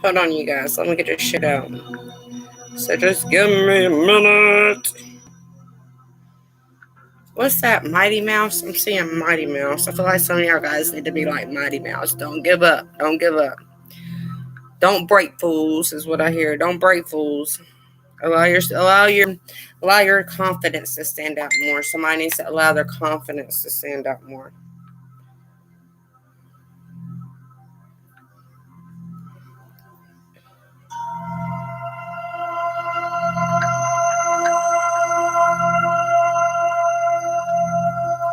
Hold on, you guys. Let me get this shit out. So just give me a minute. What's that, Mighty Mouse? I'm seeing Mighty Mouse. I feel like some of y'all guys need to be like Mighty Mouse. Don't give up. Don't give up. Don't break fools is what I hear. Don't break fools. Allow your confidence to stand out more. Somebody needs to allow their confidence to stand out more.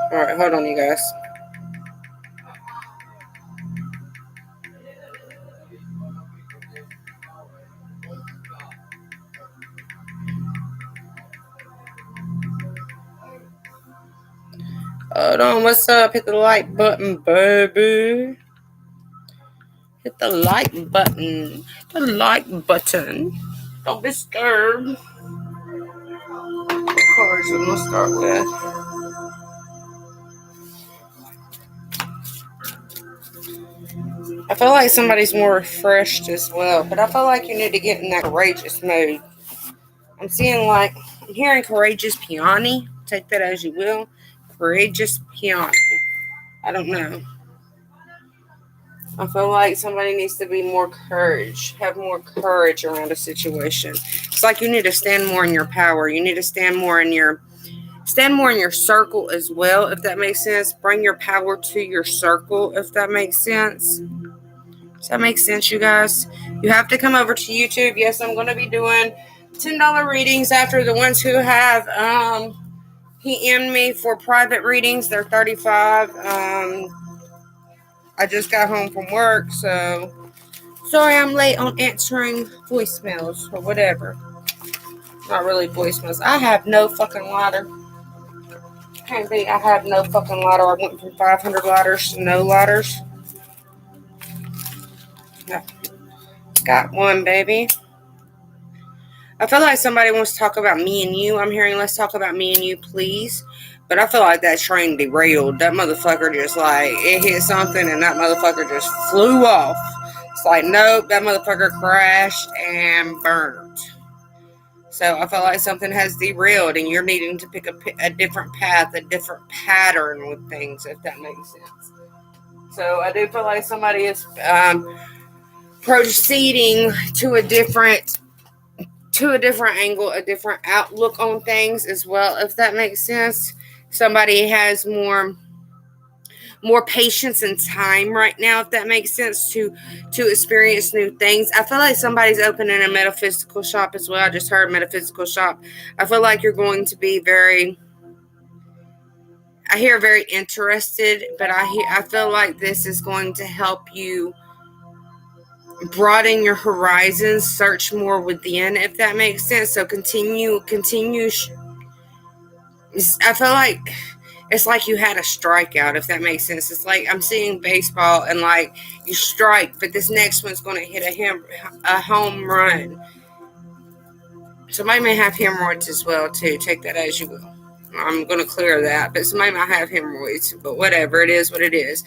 All right, hold on, you guys. Hold on, what's up? Hit the like button, baby. Hit the like button. Hit the like button. Don't be scared. What cards I'm gonna start with? I feel like somebody's more refreshed as well, but I feel like you need to get in that courageous mode. I'm hearing courageous peony. Take that as you will. Courageous peony. I don't know. I feel like somebody needs to be more courage, have more courage around a situation. It's like you need to stand more in your power. You need to stand more in your circle as well, if that makes sense. Bring your power to your circle, if that makes sense. Does that make sense, you guys? You have to come over to YouTube. Yes, I'm going to be doing $10 readings after the ones who have PM'd me for private readings. They're $35. I just got home from work, so sorry I'm late on answering voicemails or whatever. Not really voicemails. I have no fucking lighter. Can't be. I have no fucking lighter. I went from 500 lighters to no lighters. No. Got one, baby. I feel like somebody wants to talk about me and you. I'm hearing, let's talk about me and you, please. But I feel like that train derailed. That motherfucker just it hit something and that motherfucker just flew off. It's like, nope, that motherfucker crashed and burned. So I feel like something has derailed and you're needing to pick a different path, a different pattern with things, if that makes sense. So I do feel like somebody is proceeding to a different angle, a different outlook on things as well, if that makes sense. Somebody has more patience and time right now, if that makes sense, to experience new things. I feel like somebody's opening a metaphysical shop as well. I just heard metaphysical shop. I feel like you're going to be very interested, but I feel like this is going to help you broaden your horizons, search more within, if that makes sense. So continue. I feel like it's like you had a strikeout, if that makes sense. It's like I'm seeing baseball and like you strike, but this next one's going to hit a home run. Somebody may have hemorrhoids as well too. Take that as you will. I'm going to clear that, but somebody might have hemorrhoids, but whatever, it is what it is.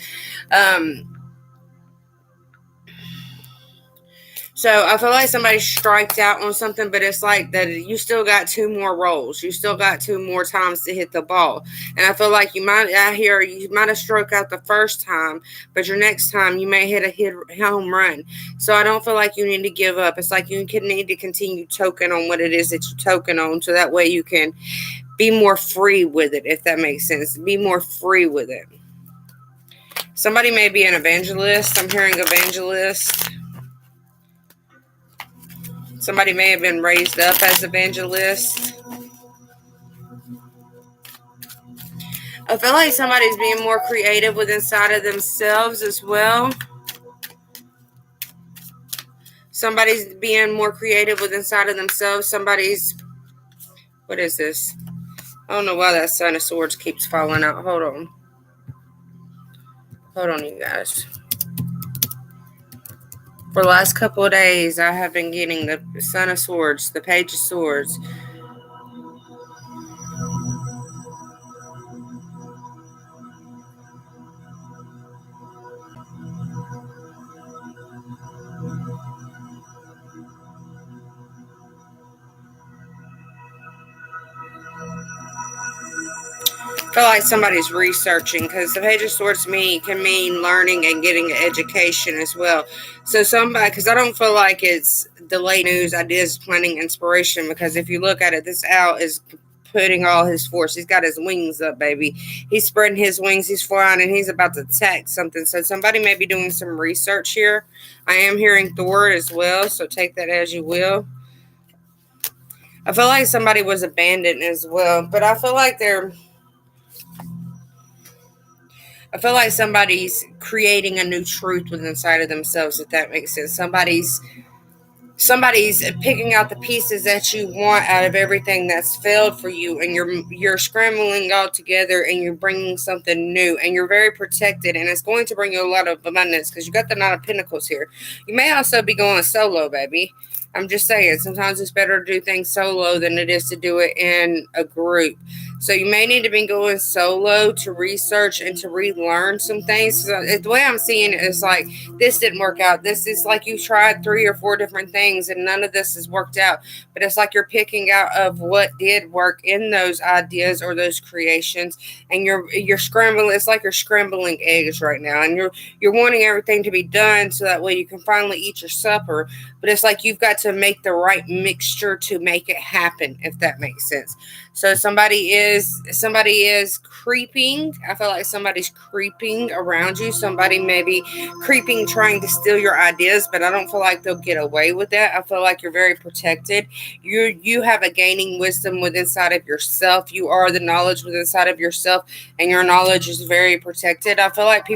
So I feel like somebody striked out on something, but it's like that you still got 2 more rolls. You still got 2 more times to hit the ball. And I feel like you might have struck out the first time, but your next time you may hit a home run. So I don't feel like you need to give up. It's like you need to continue token on what it is that you're token on, so that way you can be more free with it, if that makes sense. Be more free with it. Somebody may be an evangelist. I'm hearing evangelist. Somebody may have been raised up as evangelist. I feel like somebody's being more creative within inside of themselves as well. Somebody's being more creative within inside of themselves. What is this? I don't know why that Son of Swords keeps falling out. Hold on, you guys. For the last couple of days, I have been getting the Son of Swords, the Page of Swords. feel like somebody's researching, because the Page of Swords to me can mean learning and getting an education as well. So somebody, because I don't feel like it's delayed news, ideas, planning, inspiration, because if you look at it, this owl is putting all his force. He's got his wings up, baby. He's spreading his wings. He's flying, and he's about to attack something. So somebody may be doing some research here. I am hearing Thor as well, so take that as you will. I feel like somebody was abandoned as well, but I feel like somebody's creating a new truth within inside of themselves, if that makes sense. Somebody's picking out the pieces that you want out of everything that's failed for you, and you're scrambling all together, and you're bringing something new, and you're very protected, and it's going to bring you a lot of abundance, because you got the Nine of Pentacles here. You may also be going solo, baby. I'm just saying, sometimes it's better to do things solo than it is to do it in a group. So you may need to be going solo to research and to relearn some things. So the way I'm seeing it is like, this didn't work out. This is like you tried 3 or 4 different things and none of this has worked out. But it's like you're picking out of what did work in those ideas or those creations, and you're scrambling. It's like you're scrambling eggs right now, and you're wanting everything to be done so that way you can finally eat your supper. But it's like you've got to make the right mixture to make it happen, if that makes sense. So somebody is creeping. I feel like somebody's creeping around you. Somebody may be creeping, trying to steal your ideas, but I don't feel like they'll get away with that. I feel like you're very protected. You have a gaining wisdom within inside of yourself. You are the knowledge within inside of yourself, and your knowledge is very protected. I feel like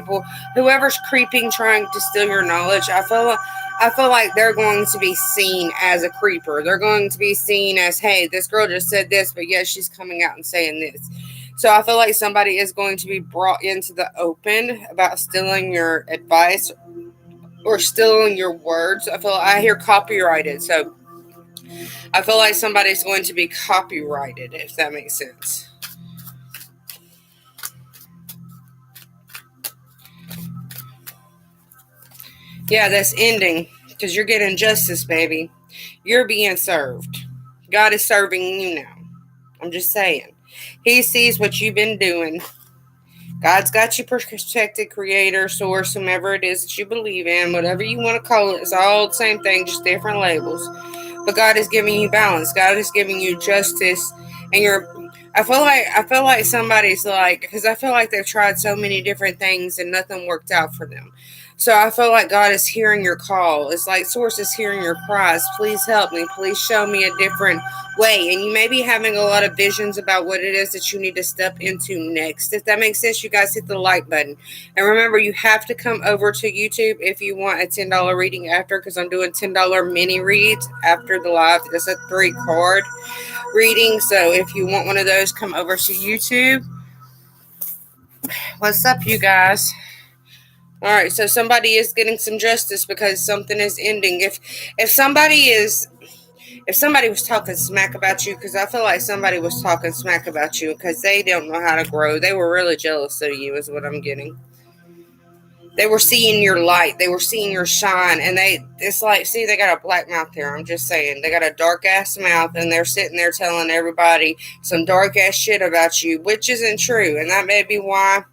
whoever's creeping, trying to steal your knowledge, I feel like they're going to be seen as a creeper. They're going to be seen as, hey, this girl just said this, but yet she's coming out and saying this. So I feel like somebody is going to be brought into the open about stealing your advice or stealing your words. I hear copyrighted. So I feel like somebody's going to be copyrighted, if that makes sense. Yeah, that's ending, because you're getting justice, baby. You're being served. God is serving you now. I'm just saying. He sees what you've been doing. God's got you protected, creator, source, whomever it is that you believe in, whatever you want to call it. It's all the same thing, just different labels. But God is giving you balance. God is giving you justice. And I feel like somebody's like, because I feel like they've tried so many different things and nothing worked out for them. So I feel like God is hearing your call. It's like Source is hearing your cries. Please help me. Please show me a different way. And you may be having a lot of visions about what it is that you need to step into next. If that makes sense, you guys hit the like button. And remember, you have to come over to YouTube if you want a $10 reading after, because I'm doing $10 mini reads after the live. It's a 3-card reading. So if you want one of those, come over to YouTube. What's up, you guys? All right, so somebody is getting some justice because something is ending. If somebody was talking smack about you, because I feel like somebody was talking smack about you because they don't know how to grow. They were really jealous of you, is what I'm getting. They were seeing your light. They were seeing your shine, and it's like, see, they got a black mouth there. I'm just saying, they got a dark ass mouth, and they're sitting there telling everybody some dark ass shit about you, which isn't true, and that may be why.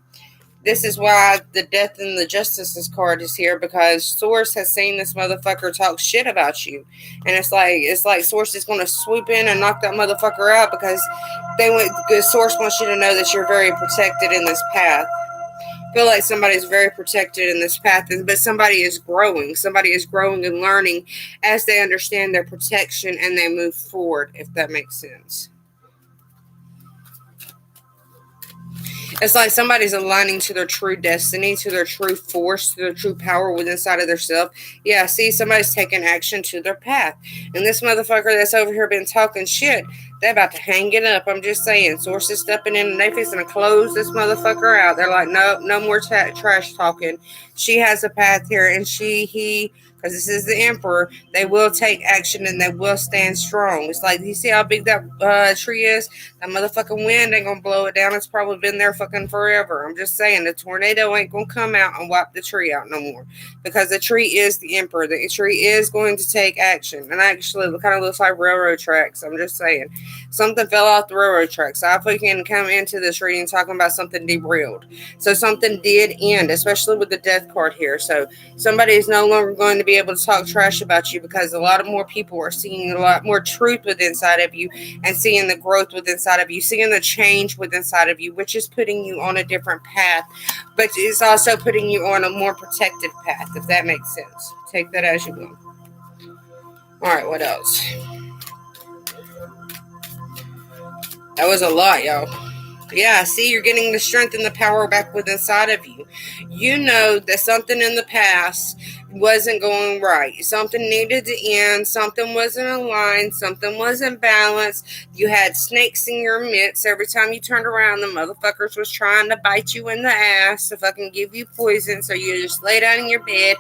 This is why the Death and the Justices card is here, because Source has seen this motherfucker talk shit about you. And it's like Source is going to swoop in and knock that motherfucker out, because Source wants you to know that you're very protected in this path. I feel like somebody's very protected in this path, but somebody is growing. Somebody is growing and learning as they understand their protection and they move forward, if that makes sense. It's like somebody's aligning to their true destiny, to their true force, to their true power within inside of themselves. Yeah, see, somebody's taking action to their path. And this motherfucker that's over here been talking shit, they're about to hang it up. I'm just saying. Source is stepping in and they fixing to close this motherfucker out. They're like, no more trash talking. she has a path here, and because this is the emperor, they will take action and they will stand strong. It's like, you see how big that tree is? That motherfucking wind ain't gonna blow it down. It's probably been there fucking forever. I'm just saying, the tornado ain't gonna come out and wipe the tree out no more, because the tree is the emperor. The tree is going to take action, and actually it kind of looks like railroad tracks. I'm just saying, something fell off the railroad tracks. I can come into this reading talking about something derailed. So something did end, especially with the death card here. So somebody is no longer going to be able to talk trash about you, because a lot of more people are seeing a lot more truth within inside of you, and seeing the growth within inside of you, seeing the change within inside of you, which is putting you on a different path, but it's also putting you on a more protective path, if that makes sense. Take that as you will. All right, what else? That was a lot, y'all. Yeah, see, you're getting the strength and the power back within inside of you. You know that something in the past wasn't going right. Something needed to end. Something wasn't aligned. Something wasn't balanced. You had snakes in your midst. Every time you turned around, the motherfuckers was trying to bite you in the ass to fucking give you poison. So you just lay down in your bed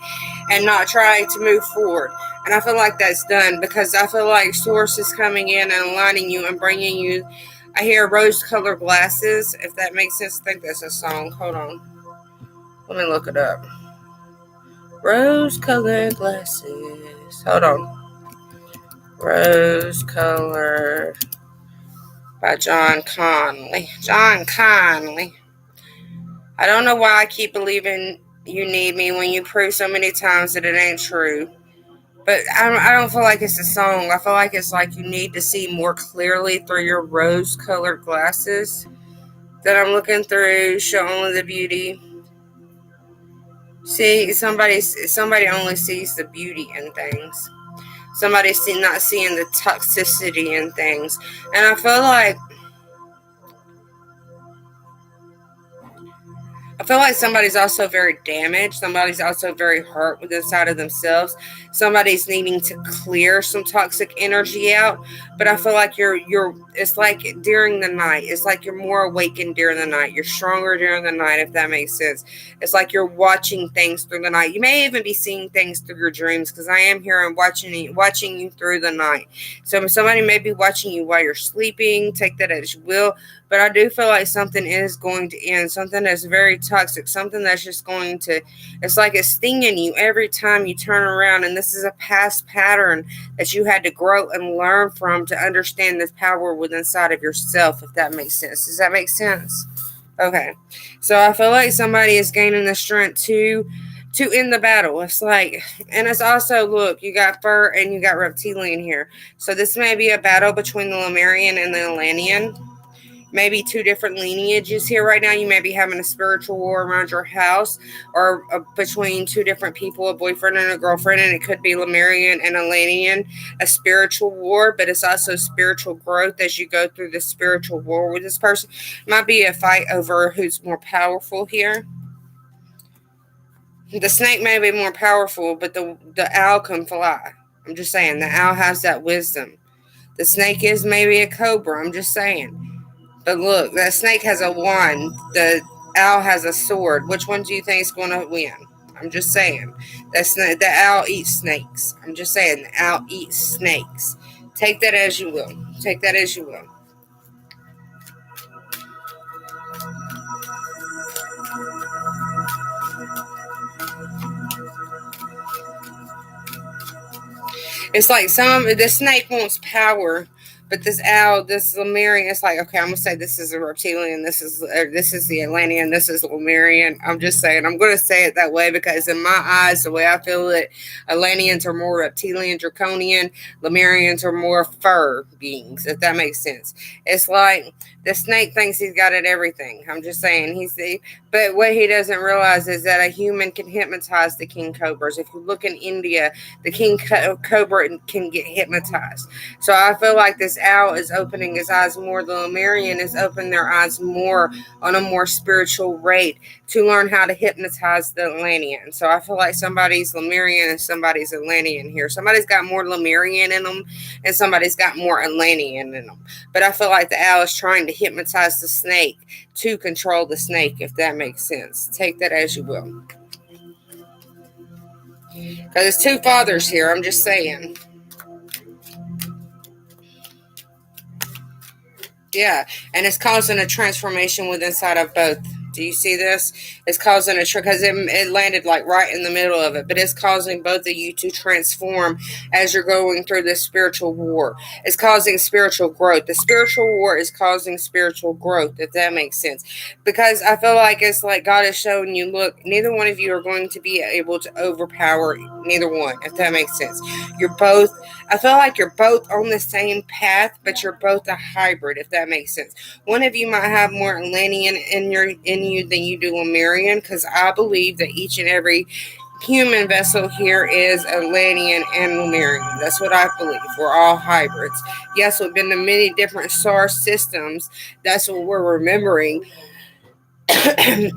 and not try to move forward. And I feel like that's done, because I feel like Source is coming in and aligning you and bringing you. I hear rose-colored glasses, if that makes sense. I think that's a song. Hold on. Let me look it up. Rose-colored glasses. Hold on. Rose-colored by John Conley. John Conley. I don't know why I keep believing you need me when you prove so many times that it ain't true. But I don't feel like it's a song. I feel like it's like you need to see more clearly through your rose-colored glasses that I'm looking through. Show only the beauty. See, somebody only sees the beauty in things. Somebody's not seeing the toxicity in things. And I feel like somebody's also very damaged. Somebody's also very hurt with inside of themselves. Somebody's needing to clear some toxic energy out. But I feel like it's like during the night. It's like you're more awakened during the night. You're stronger during the night, if that makes sense. It's like you're watching things through the night. You may even be seeing things through your dreams, because I am here and watching you through the night. So somebody may be watching you while you're sleeping. Take that as you will. But I do feel like something is going to end. Something that's very toxic. Something that's just going to, it's like it's stinging you every time you turn around. And this is a past pattern that you had to grow and learn from to understand this power within inside of yourself, if that makes sense. Does that make sense? Okay. So I feel like somebody is gaining the strength to end the battle. It's like, and it's also, look, you got fur and you got reptilian here. So this may be a battle between the Lemurian and the Atlantean. Maybe two different lineages here right now. You may be having a spiritual war around your house, or between two different people, a boyfriend and a girlfriend, and it could be Lemurian and Atlantean, a spiritual war, but it's also spiritual growth as you go through the spiritual war with this person. It might be a fight over who's more powerful here. The snake may be more powerful, but the owl can fly. I'm just saying, the owl has that wisdom. The snake is maybe a cobra. I'm just saying. But look, that snake has a wand. The owl has a sword. Which one do you think is going to win? I'm just saying. The owl eats snakes. I'm just saying, the owl eats snakes. Take that as you will. Take that as you will. It's like the snake wants power, but this owl, this Lemurian, it's like, okay, I'm gonna say this is a reptilian, this is the Atlantean, this is Lemurian. I'm just saying, I'm gonna say it that way because in my eyes, the way I feel it, Atlanteans are more reptilian, draconian. Lemurians are more fur beings, if that makes sense. It's like the snake thinks he's got it everything. I'm just saying, but what he doesn't realize is that a human can hypnotize the king cobras. If you look in India, the king cobra can get hypnotized. So I feel like this owl is opening his eyes more. The Lemurian is opening their eyes more on a more spiritual rate to learn how to hypnotize the Atlantean. So I feel like somebody's Lemurian and somebody's Atlantean here. Somebody's got more Lemurian in them and somebody's got more Atlantean in them. But I feel like the owl is trying to hypnotize the snake to control the snake, if that makes sense. Take that as you will. Because it's two fathers here, I'm just saying. Yeah, and it's causing a transformation within inside of both. Do you see this? It's causing a because it landed like right in the middle of it, but it's causing both of you to transform as you're going through this spiritual war. It's causing spiritual growth. The spiritual war is causing spiritual growth, if that makes sense. Because I feel like it's like God is showing you, look, neither one of you are going to be able to overpower neither one, if that makes sense. You're both I feel like you're both on the same path, but you're both a hybrid, if that makes sense. One of you might have more Atlantean in you than you do Lemurian, because I believe that each and every human vessel here is Atlantean and Lemurian. That's what I believe. We're all hybrids. Yes, we've been to many different star systems. That's what we're remembering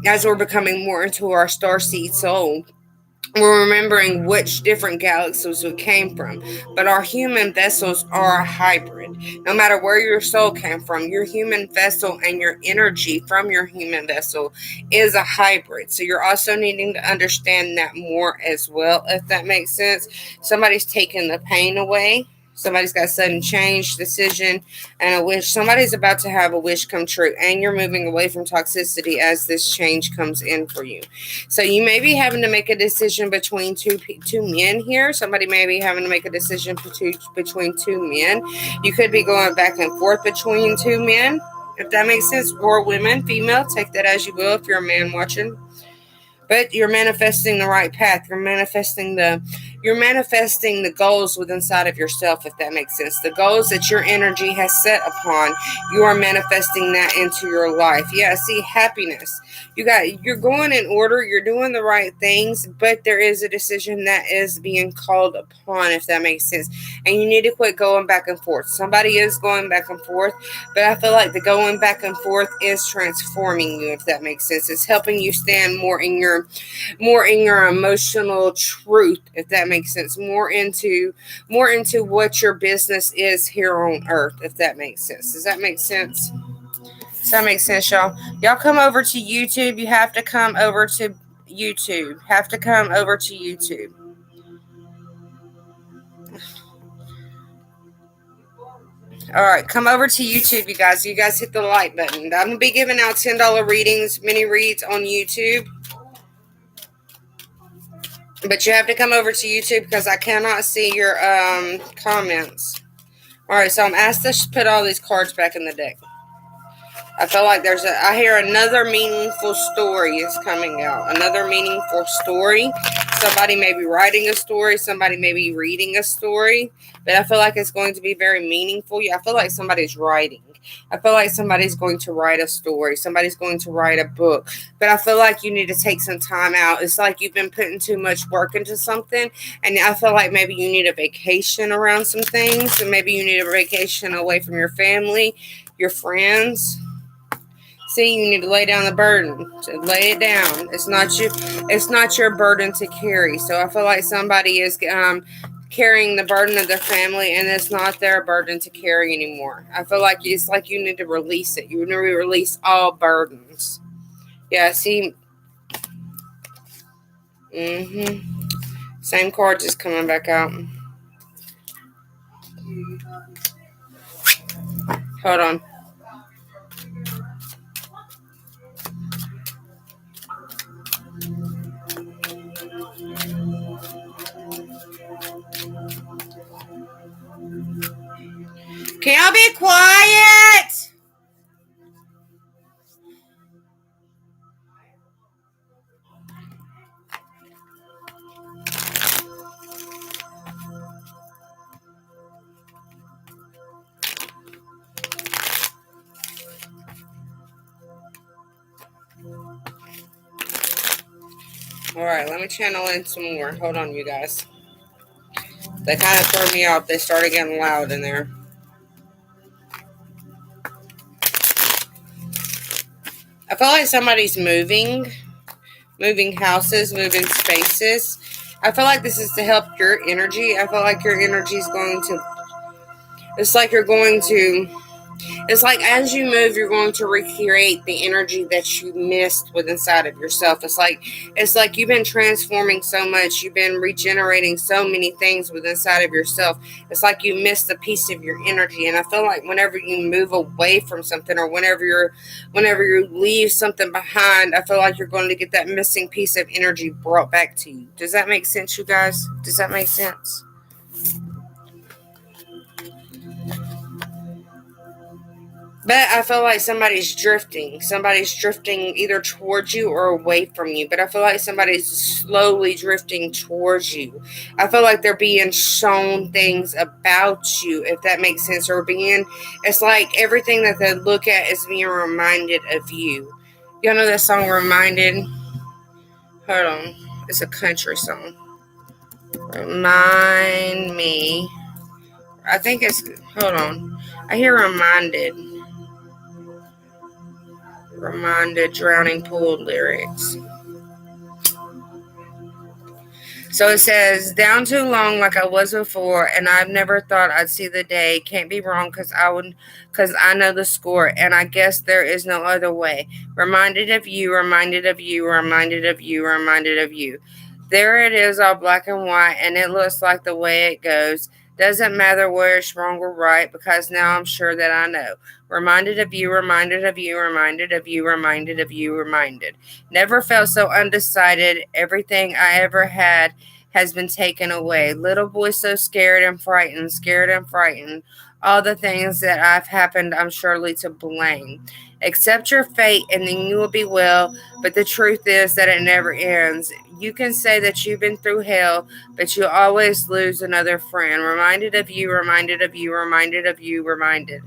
as we're becoming more into our starseed soul. We're remembering which different galaxies we came from. But our human vessels are a hybrid. No matter where your soul came from, your human vessel and your energy from your human vessel is a hybrid. So you're also needing to understand that more as well, if that makes sense. Somebody's taking the pain away. Somebody's got a sudden change, decision, and a wish. Somebody's about to have a wish come true, and you're moving away from toxicity as this change comes in for you. So you may be having to make a decision between two men here. Somebody may be having to make a decision between two men. You could be going back and forth between two men, if that makes sense, or women, female. Take that as you will if you're a man watching. But you're manifesting the right path. You're manifesting the goals within inside of yourself, if that makes sense. The goals that your energy has set upon, you are manifesting that into your life. Yeah, see, happiness. You're going in order, you're doing the right things, but there is a decision that is being called upon, if that makes sense. And you need to quit going back and forth. Somebody is going back and forth, but I feel like the going back and forth is transforming you, if that makes sense. It's helping you stand more in your emotional truth, if that makes sense. More into what your business is here on earth, if that makes sense. Does that make sense? Does that make sense, y'all? Y'all come over to YouTube. You have to come over to YouTube. All right, come over to YouTube, you guys. You guys hit the like button. I'm gonna be giving out $10 readings, mini reads on YouTube. But you have to come over to YouTube because I cannot see your comments. All right, so I'm asked to put all these cards back in the deck. I feel like I hear another meaningful story is coming out. Another meaningful story. Somebody may be writing a story. Somebody may be reading a story. But I feel like it's going to be very meaningful. I feel like somebody's writing. I feel like somebody's going to write a story. Somebody's going to write a book. But I feel like you need to take some time out. It's like you've been putting too much work into something. And I feel like maybe you need a vacation around some things. And maybe you need a vacation away from your family, your friends. See, you need to lay down the burden. So lay it down. It's not your burden to carry. So I feel like somebody is carrying the burden of their family, and it's not their burden to carry anymore. I feel like it's like you need to release it. You need to release all burdens. Yeah, see. Same card just coming back out. Hold on. Can y'all be quiet? Alright, let me channel in some more. Hold on, you guys. They kind of threw me off. They started getting loud in there. I feel like somebody's moving houses, moving spaces. I feel like this is to help your energy. I feel like your energy is going to, it's like you're going to It's like as you move, you're going to recreate the energy that you missed with inside of yourself. It's like you've been transforming so much, you've been regenerating so many things with inside of yourself. It's like you missed a piece of your energy. And I feel like whenever you move away from something, or whenever you leave something behind, I feel like you're going to get that missing piece of energy brought back to you. Does that make sense, you guys? Does that make sense? But I feel like somebody's drifting. Somebody's drifting either towards you or away from you. But I feel like somebody's slowly drifting towards you. I feel like they're being shown things about you, if that makes sense. It's like everything that they look at is being reminded of you. Y'all know that song, Reminded? Hold on. It's a country song. Remind me. I think hold on. I hear Reminded. Reminded Drowning Pool lyrics. So it says, down too long like I was before, and I've never thought I'd see the day. Can't be wrong because I know the score, and I guess there is no other way. Reminded of you, reminded of you, reminded of you, reminded of you. There it is, all black and white, and it looks like the way it goes. Doesn't matter where it's wrong or right, because now I'm sure that I know. Reminded of you, reminded of you, reminded of you, reminded of you, reminded. Never felt so undecided. Everything I ever had has been taken away. Little boy so scared and frightened, scared and frightened. All the things that have happened, I'm surely to blame. Accept your fate and then you will be well, but the truth is that it never ends. You can say that you've been through hell, but you always lose another friend. Reminded of you, reminded of you, reminded of you, reminded.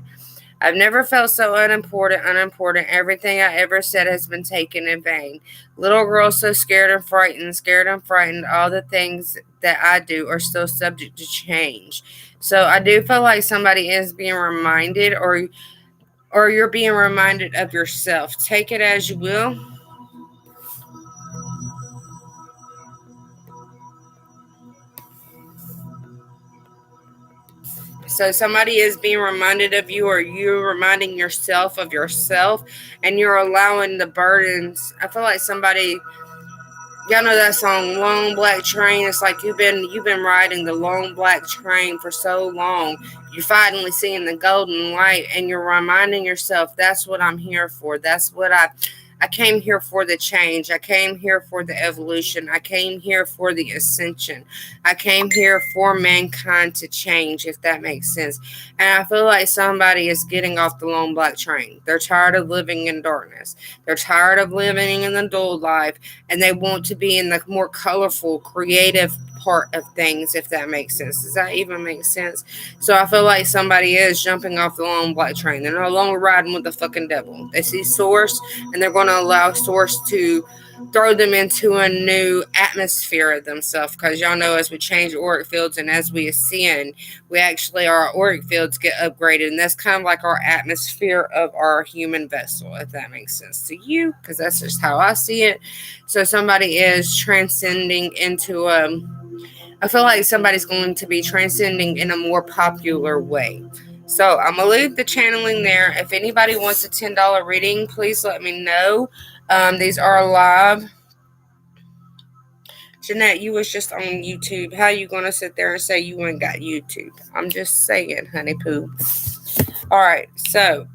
I've never felt so unimportant. Everything I ever said has been taken in vain. Little girl so scared and frightened, scared and frightened. All the things that I do are still subject to change. So I do feel like somebody is being reminded, or you're being reminded of yourself. Take it as you will. So somebody is being reminded of you, or you're reminding yourself of yourself, and you're allowing the burdens. I feel like somebody, y'all know that song Long Black Train. It's like you've been riding the long black train for so long. You're finally seeing the golden light, and you're reminding yourself, that's what I'm here for. That's what I came here for, the change. I came here for the evolution. I came here for the ascension. I came here for mankind to change, if that makes sense. And I feel like somebody is getting off the long black train. They're tired of living in darkness. They're tired of living in the dull life, and they want to be in the more colorful, creative part of things, if that makes sense. Does that even make sense? So I feel like somebody is jumping off the long black train. They're no longer riding with the fucking devil. They see Source, and they're going to allow Source to throw them into a new atmosphere of themselves. Because y'all know, as we change auric fields and as we ascend, our auric fields get upgraded, and that's kind of like our atmosphere of our human vessel, if that makes sense to you, because that's just how I see it. So somebody is transcending into I feel like somebody's going to be transcending in a more popular way. So I'm gonna leave the channeling there. If anybody wants a $10 reading, please let me know. These are live. Jeanette, you was just on YouTube. How you gonna sit there and say you ain't got YouTube? I'm just saying, honey poo. All right, so,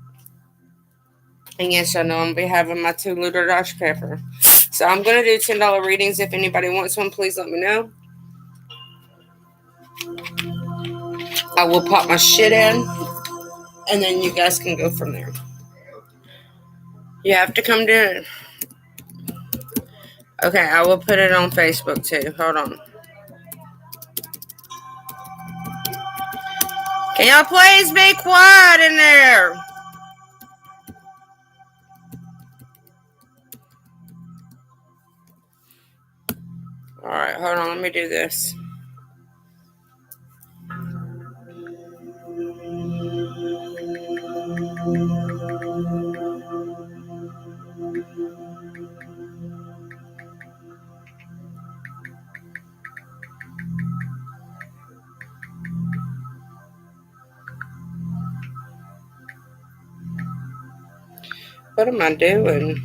and yes, I know I'm gonna be having my 2-liter Dr Pepper. So I'm gonna do $10 readings. If anybody wants one, please let me know. I will pop my shit in, and then you guys can go from there. You have to come to. Okay, I will put it on Facebook too. Hold on. Can y'all please be quiet in there? Alright, hold on. Let me do this. What am I doing?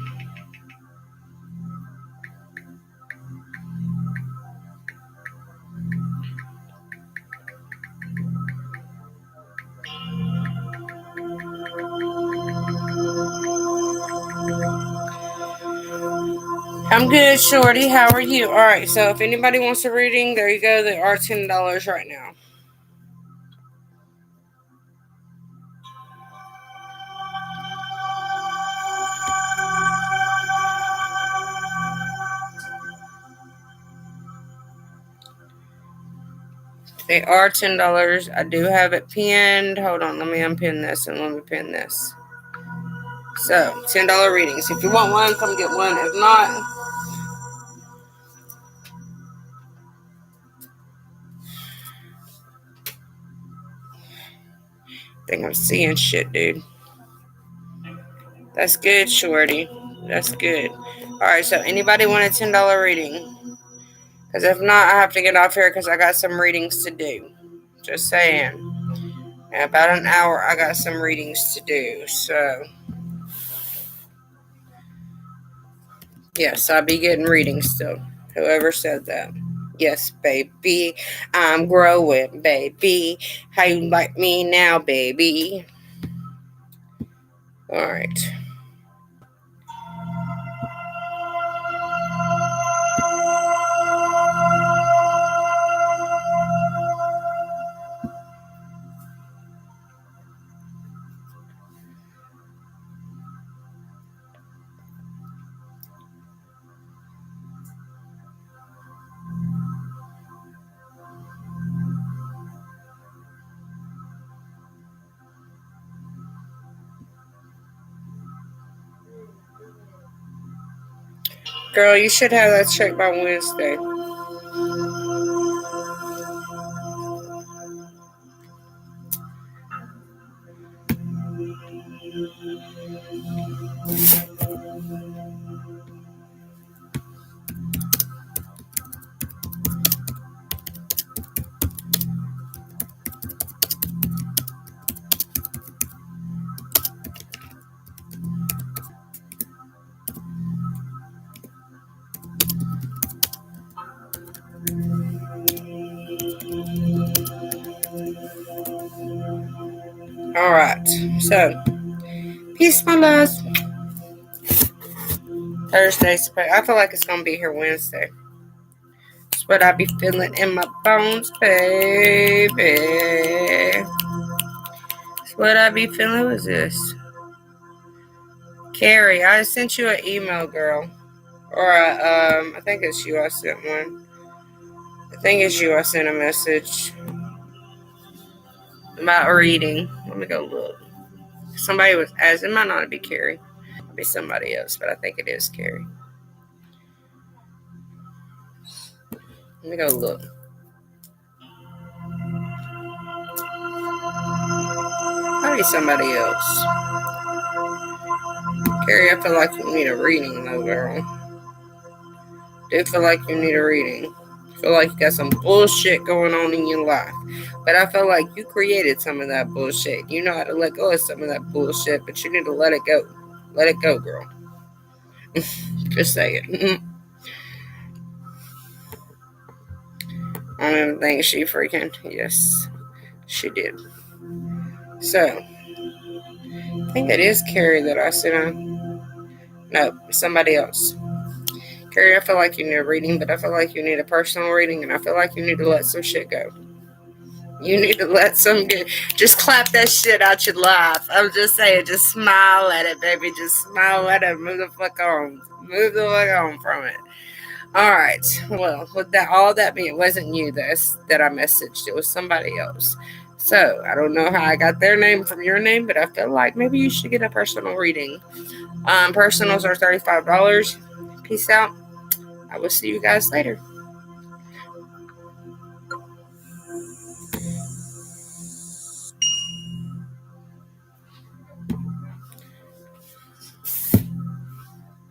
I'm good, Shorty. How are you? All right. So if anybody wants a reading, there you go. They are $10 right now. They are $10. I do have it pinned. Hold on. Let me unpin this and let me pin this. So $10 readings. If you want one, come get one. If not, I think I'm seeing shit, dude. That's good, Shorty. That's good. All right. So anybody want a $10 reading? Because if not, I have to get off here because I got some readings to do. Just saying. In about an hour, I got some readings to do. So, yes, I'll be getting readings still. Whoever said that. Yes, baby. I'm growing, baby. How you like me now, baby? All right. Girl, you should have that checked by Wednesday. All right. So, peace, my loves. Thursday's. I feel like it's going to be here Wednesday. That's what I be feeling in my bones, baby. That's what I be feeling. Who is this? Carrie, I sent you an email, girl. Or, I think it's you I sent one. I think it's you I sent a message about reading. Let me go look. Somebody was asking. It might not be Carrie. It might be somebody else, but I think it is Carrie. Let me go look. Might be somebody else. Carrie, I feel like you need a reading, though, girl. Do feel like you need a reading. I feel like you got some bullshit going on in your life. But I feel like you created some of that bullshit. You know how to let go of some of that bullshit, but you need to let it go. Let it go, girl. Just say it. I don't even think she freaking. Yes, she did. So, I think it is Carrie that I sent on. No, somebody else. Carrie, I feel like you need a reading, but I feel like you need a personal reading, and I feel like you need to let some shit go. You need to let some get. Just clap that shit out your life. I'm just saying, just smile at it, baby. Just smile at it. Move the fuck on. Move the fuck on from it. All right. Well, with that, all that being, it wasn't you that I messaged. It was somebody else. So I don't know how I got their name from your name, but I feel like maybe you should get a personal reading. Personals are $35. Peace out. I will see you guys later.